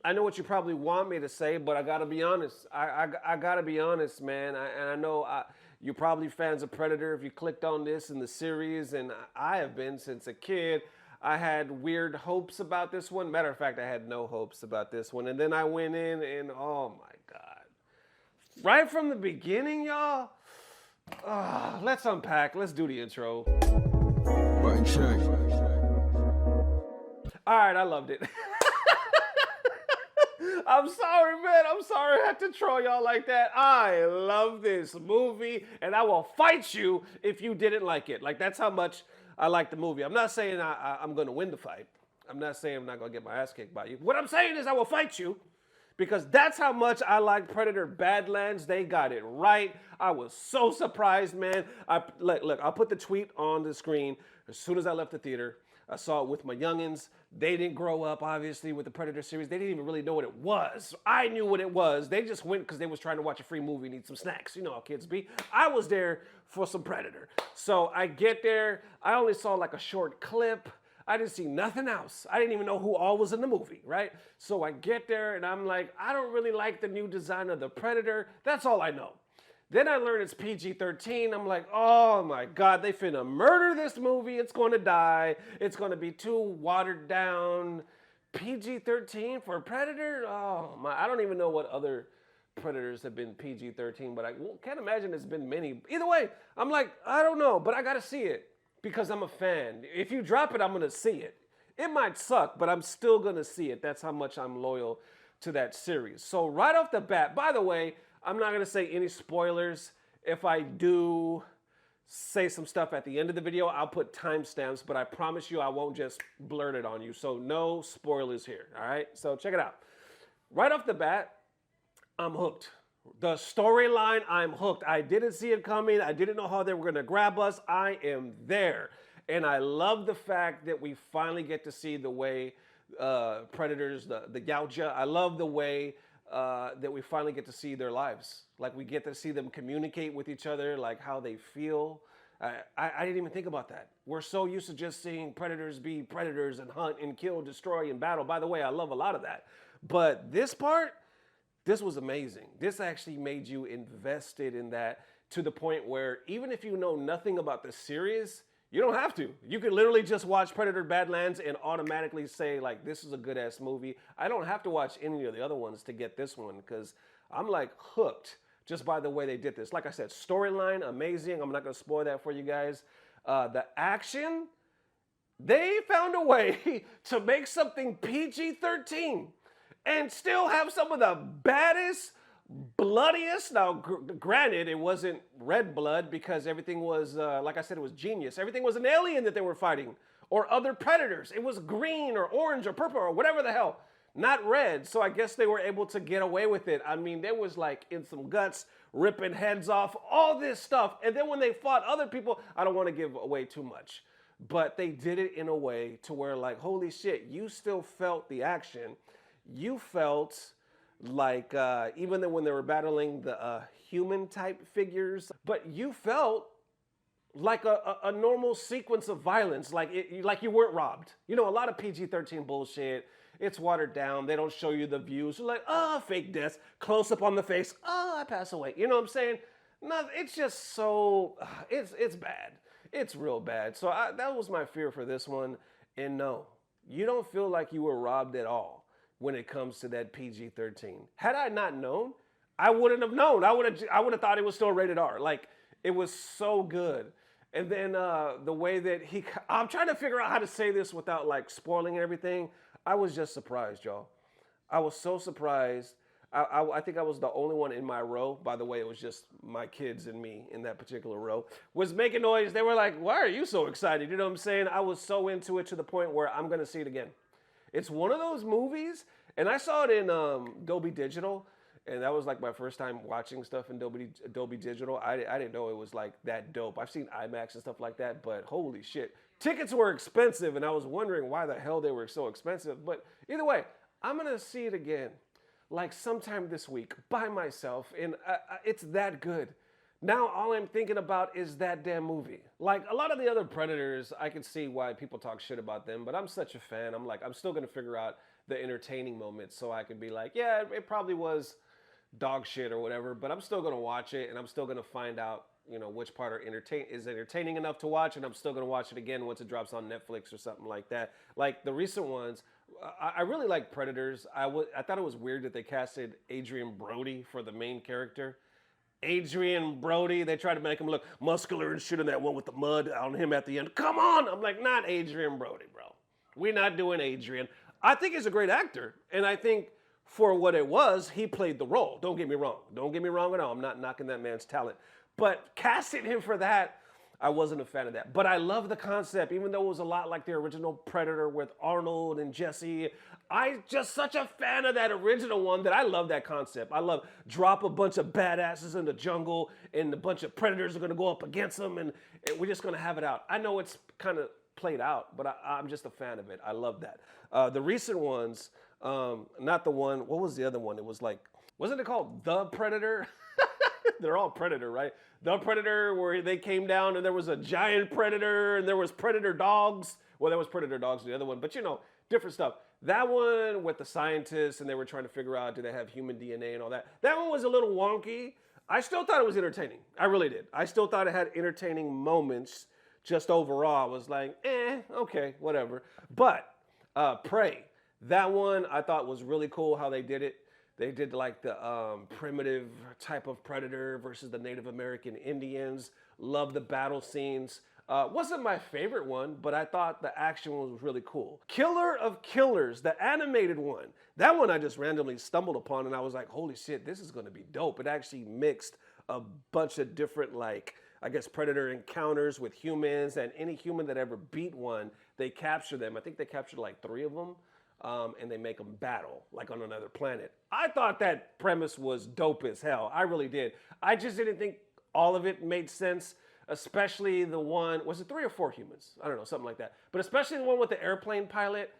I know what you probably want me to say, but I gotta be honest. I gotta be honest, man. And I know you're probably fans of Predator if you clicked on this in the series, and I have been since a kid. I had weird hopes about this one. Matter of fact, I had no hopes about this one. And then I went in and oh my God. Right from the beginning, y'all. Let's unpack. Let's do the intro. Button check. All right, I loved it. I'm sorry, man. I'm sorry I had to troll y'all like that. I love this movie, and I will fight you if you didn't like it. Like, that's how much I like the movie. I'm not saying I'm going to win the fight. I'm not saying I'm not going to get my ass kicked by you. What I'm saying is I will fight you because that's how much I like Predator Badlands. They got it right. I was so surprised, man. Look, I'll put the tweet on the screen as soon as I left the theater. I saw it with my youngins. They didn't grow up, obviously, with the Predator series. They didn't even really know what it was. I knew what it was. They just went because they was trying to watch a free movie and eat some snacks. You know how kids be. I was there for some Predator. So I get there. I only saw like a short clip. I didn't see nothing else. I didn't even know who all was in the movie, right? So I get there and I'm like, I don't really like the new design of the Predator. That's all I know. Then I learned it's PG-13. I'm like, oh my God, they finna murder this movie. It's gonna die. It's gonna be too watered down. PG-13 for Predator? Oh my, I don't even know what other Predators have been PG-13, but I can't imagine there's been many. Either way, I'm like, I don't know, but I gotta see it because I'm a fan. If you drop it, I'm gonna see it. It might suck, but I'm still gonna see it. That's how much I'm loyal to that series. So right off the bat, by the way, I'm not going to say any spoilers. If I do say some stuff at the end of the video, I'll put timestamps, but I promise you I won't just blurt it on you. So no spoilers here, all right? So check it out. Right off the bat, I'm hooked. The storyline, I'm hooked. I didn't see it coming. I didn't know how they were going to grab us. I am there. And I love the fact that we finally get to see the way Predators, the Gauja. I love the way that we finally get to see their lives. Like we get to see them communicate with each other, like how they feel. I didn't even think about that. We're so used to just seeing predators be predators and hunt and kill, destroy, and battle. By the way, I love a lot of that. But this part, this was amazing. This actually made you invested in that to the point where even if you know nothing about the series, you don't have to. You can literally just watch Predator Badlands and automatically say, like, this is a good-ass movie. I don't have to watch any of the other ones to get this one because I'm, like, hooked just by the way they did this. Like I said, storyline, amazing. I'm not going to spoil that for you guys. The action, they found a way to make something PG-13 and still have some of the baddest, bloodiest. Now, granted, it wasn't red blood because everything was, like I said, it was genius. Everything was an alien that they were fighting or other predators. It was green or orange or purple or whatever the hell, not red. So I guess they were able to get away with it. I mean, there was like in some guts, ripping heads off, all this stuff. And then when they fought other people, I don't want to give away too much, but they did it in a way to where like, holy shit, you still felt the action. You felt like even when they were battling the human type figures, but you felt like a normal sequence of violence, like like you weren't robbed. You know, a lot of PG-13 bullshit, it's watered down. They don't show you the views. You're like, oh, fake deaths, close up on the face. Oh, I pass away. You know what I'm saying? No, it's just so, it's bad. It's real bad. So that was my fear for this one. And no, you don't feel like you were robbed at all when it comes to that PG-13. Had I not known, I wouldn't have known. I would have thought it was still rated R. Like, it was so good. And then the way that I'm trying to figure out how to say this without like spoiling everything. I was just surprised, y'all. I was so surprised. I think I was the only one in my row. By the way, it was just my kids and me in that particular row. Was making noise. They were like, why are you so excited? You know what I'm saying? I was so into it to the point where I'm going to see it again. It's one of those movies, and I saw it in Dolby Digital, and that was like my first time watching stuff in Dolby Digital. I didn't know it was like that dope. I've seen IMAX and stuff like that, but holy shit. Tickets were expensive, and I was wondering why the hell they were so expensive. But either way, I'm going to see it again, like sometime this week by myself, and it's that good. Now all I'm thinking about is that damn movie. Like a lot of the other Predators, I can see why people talk shit about them, but I'm such a fan. I'm like, I'm still gonna figure out the entertaining moments so I can be like, yeah, it probably was dog shit or whatever, but I'm still gonna watch it and I'm still gonna find out, which part is entertaining enough to watch, and I'm still gonna watch it again once it drops on Netflix or something like that. Like the recent ones, I really like Predators. I thought it was weird that they casted Adrian Brody for the main character. Adrian Brody, they tried to make him look muscular and shit in that one with the mud on him at the end. Come on! I'm like, not Adrian Brody, bro. We're not doing Adrian. I think he's a great actor, and I think for what it was, he played the role. Don't get me wrong. Don't get me wrong at all. I'm not knocking that man's talent. But casting him for that, I wasn't a fan of that. But I love the concept, even though it was a lot like the original Predator with Arnold and Jesse. I just such a fan of that original one that I love that concept. I love drop a bunch of badasses in the jungle and a bunch of predators are going to go up against them and we're just going to have it out. I know it's kind of played out, but I'm just a fan of it. I love that. The recent ones, not the one, what was the other one? It was like, wasn't it called The Predator? They're all Predator, right? The Predator, where they came down and there was a giant predator and there was predator dogs. Well, there was predator dogs in the other one, but different stuff. That one with the scientists and they were trying to figure out, do they have human DNA and all that. That one was a little wonky. I still thought it was entertaining. I really did. I still thought it had entertaining moments. Just overall, I was like, okay, whatever. But Prey, that one I thought was really cool how they did it. They did like the primitive type of predator versus the Native American Indians. Love the battle scenes. Wasn't my favorite one, but I thought the action was really cool. Killer of Killers, the animated one. That one I just randomly stumbled upon and I was like, holy shit, this is gonna be dope. It actually mixed a bunch of different I guess predator encounters with humans, and any human that ever beat one, they capture them. I think they captured like 3 of them. And they make them battle like on another planet. I thought that premise was dope as hell. I really did. I just didn't think all of it made sense, especially the one, was it 3 or 4 humans? I don't know, something like that. But especially the one with the airplane pilot.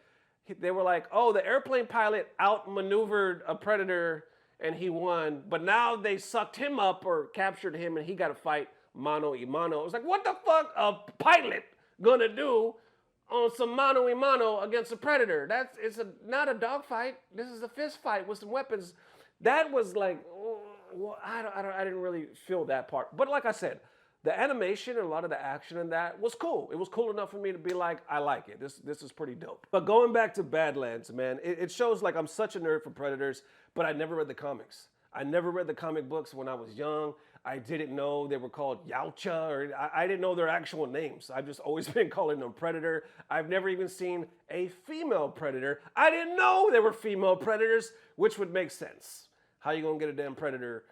They were like, oh, the airplane pilot outmaneuvered a predator and he won, but now they sucked him up or captured him and he got to fight mano a mano. I was like, what the fuck a pilot gonna do on some mano a mano against a predator? Not a dogfight. This is a fist fight with some weapons. That was like, well, I didn't really feel that part. But like I said, the animation and a lot of the action in that was cool. It was cool enough for me to be like, I like it. This is pretty dope. But going back to Badlands, man, it shows like I'm such a nerd for Predators, but I never read the comics. I never read the comic books when I was young. I didn't know they were called Yautja, or I didn't know their actual names. I've just always been calling them Predator. I've never even seen a female Predator. I didn't know there were female Predators, which would make sense. How you gonna get a damn Predator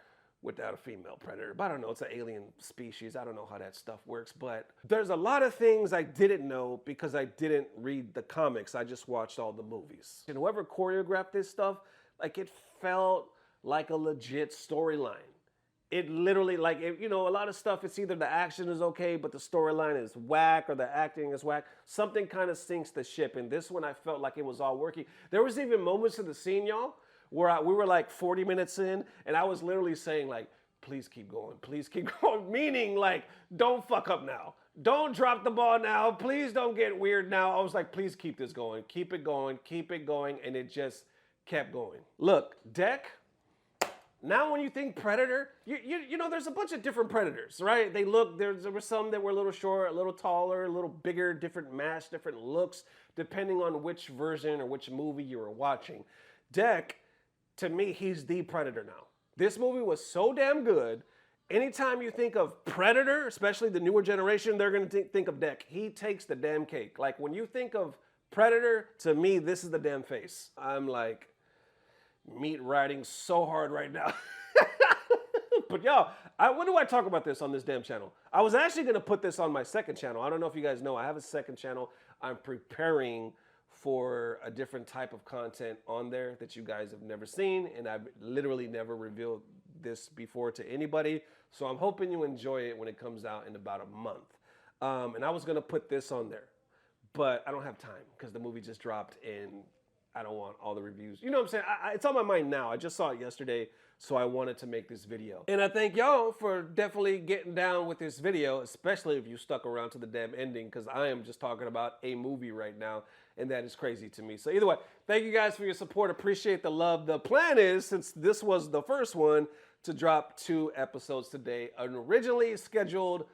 without a female Predator? But I don't know, it's an alien species. I don't know how that stuff works, but there's a lot of things I didn't know because I didn't read the comics. I just watched all the movies. And whoever choreographed this stuff, like it felt like a legit storyline. It literally, a lot of stuff, it's either the action is okay, but the storyline is whack or the acting is whack. Something kind of sinks the ship. And this one, I felt like it was all working. There was even moments in the scene, y'all, where we were like 40 minutes in, and I was literally saying like, please keep going, meaning like, don't fuck up now. Don't drop the ball now. Please don't get weird now. I was like, please keep this going. Keep it going. And it just kept going. Look, Deck. Now when you think Predator, you know, there's a bunch of different Predators, right? There were some that were a little short, a little taller, a little bigger, different mass, different looks, depending on which version or which movie you were watching. Deck, to me, he's the Predator now. This movie was so damn good. Anytime you think of Predator, especially the newer generation, they're going to think of Deck. He takes the damn cake. Like when you think of Predator, to me, this is the damn face. I'm like meat riding so hard right now. But y'all, when do I talk about this on this damn channel? I was actually going to put this on my second channel. I don't know if you guys know, I have a second channel. I'm preparing for a different type of content on there that you guys have never seen, and I've literally never revealed this before to anybody. So I'm hoping you enjoy it when it comes out in about a month. And I was going to put this on there, but I don't have time because the movie just dropped and I don't want all the reviews. You know what I'm saying? It's on my mind now. I just saw it yesterday, so I wanted to make this video. And I thank y'all for definitely getting down with this video, especially if you stuck around to the damn ending, because I am just talking about a movie right now. and that is crazy to me. So either way, thank you guys for your support. Appreciate the love. The plan is, since this was the first one, to drop 2 episodes today. An originally scheduled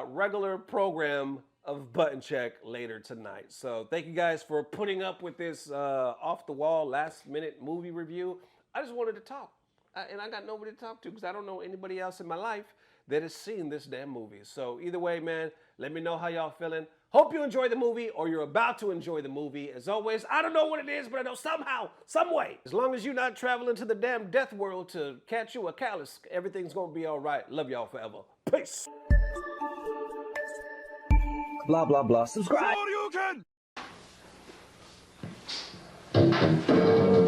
regular program of Button Check later tonight. So thank you guys for putting up with this off-the-wall, last-minute movie review. I just wanted to talk. And I got nobody to talk to because I don't know anybody else in my life that has seen this damn movie. So either way, man, let me know how y'all feeling. Hope you enjoy the movie or you're about to enjoy the movie. As always, I don't know what it is, but I know somehow, some way, as long as you're not traveling to the damn death world to catch you a callus, everything's going to be all right. Love y'all forever. Peace. Blah, blah, blah. Subscribe. You can!